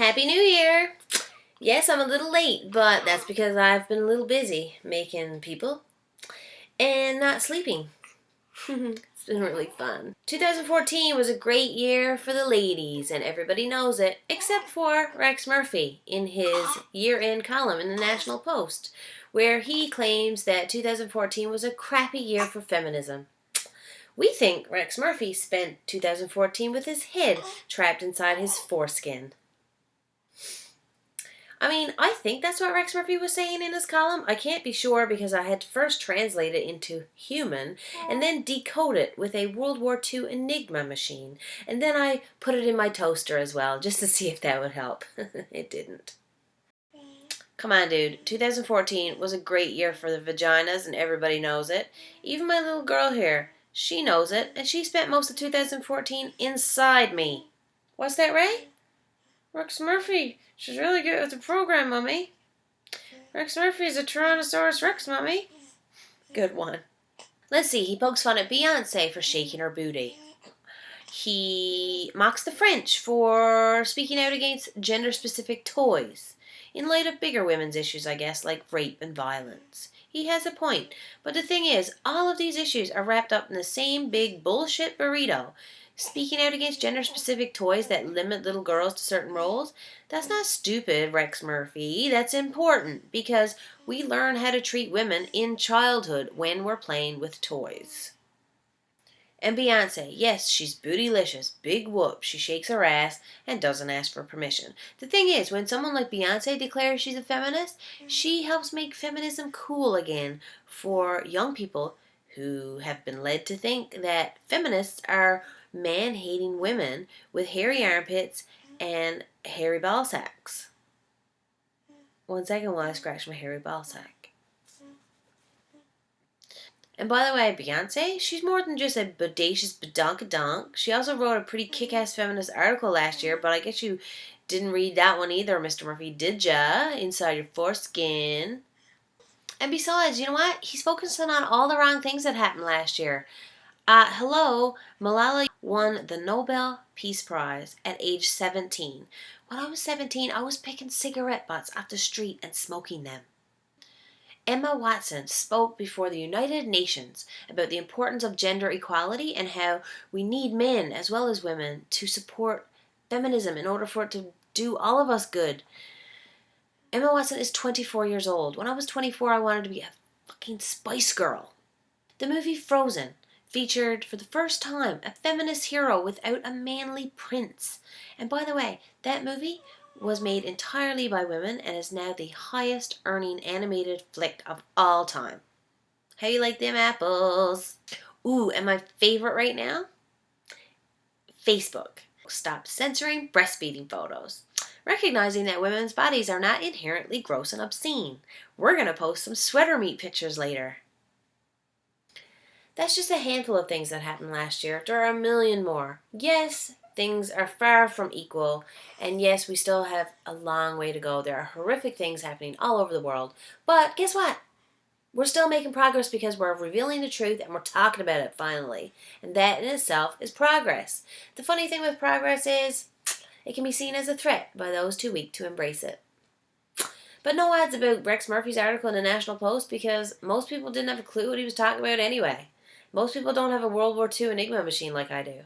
Happy New Year! Yes, I'm a little late, but that's because I've been a little busy making people and not sleeping. It's been really fun. 2014 was a great year for the ladies, and everybody knows it, except for Rex Murphy in his year-end column in the National Post, where he claims that 2014 was a crappy year for feminism. We think Rex Murphy spent 2014 with his head trapped inside his foreskin. I mean, I think that's what Rex Murphy was saying in his column. I can't be sure because I had to first translate it into human and then decode it with a World War II Enigma machine. And then I put it in my toaster as well, just to see if that would help. It didn't. Come on, dude. 2014 was a great year for the vaginas, and everybody knows it. Even my little girl here, she knows it, and she spent most of 2014 inside me. What's that, Ray? Rex Murphy. She's really good with the program, Mummy. Rex Murphy is a Tyrannosaurus Rex, Mummy. Good one. Let's see, he pokes fun at Beyonce for shaking her booty. He mocks the French for speaking out against gender-specific toys, in light of bigger women's issues, I guess, like rape and violence. He has a point, but the thing is, all of these issues are wrapped up in the same big bullshit burrito. Speaking out against gender-specific toys that limit little girls to certain roles, that's not stupid, Rex Murphy. That's important, because we learn how to treat women in childhood when we're playing with toys. And Beyonce, yes, she's bootylicious, big whoop, she shakes her ass and doesn't ask for permission. The thing is, when someone like Beyonce declares she's a feminist, she helps make feminism cool again for young people who have been led to think that feminists are man-hating women with hairy armpits and hairy ball sacks. 1 second while I scratch my hairy ball sack. And by the way, Beyonce, she's more than just a bodacious badonkadonk. She also wrote a pretty kick-ass feminist article last year, but I guess you didn't read that one either, Mr. Murphy, did ya? Inside your foreskin. And besides, you know what? He's focusing on all the wrong things that happened last year. Hello, Malala won the Nobel Peace Prize at age 17. When I was 17, I was picking cigarette butts off the street and smoking them. Emma Watson spoke before the United Nations about the importance of gender equality and how we need men as well as women to support feminism in order for it to do all of us good. Emma Watson is 24 years old. When I was 24, I wanted to be a fucking Spice Girl. The movie Frozen featured for the first time a feminist hero without a manly prince. And by the way, that movie was made entirely by women and is now the highest earning animated flick of all time. How you like them apples? Ooh, and my favorite right now? Facebook. Stop censoring breastfeeding photos. Recognizing that women's bodies are not inherently gross and obscene. We're going to post some sweater meat pictures later. That's just a handful of things that happened last year. There are a million more. Yes, things are far from equal, and yes, we still have a long way to go. There are horrific things happening all over the world, but guess what? We're still making progress because we're revealing the truth and we're talking about it finally, and that in itself is progress. The funny thing with progress is it can be seen as a threat by those too weak to embrace it. But no ads about Rex Murphy's article in the National Post because most people didn't have a clue what he was talking about anyway. Most people don't have a World War II Enigma machine like I do.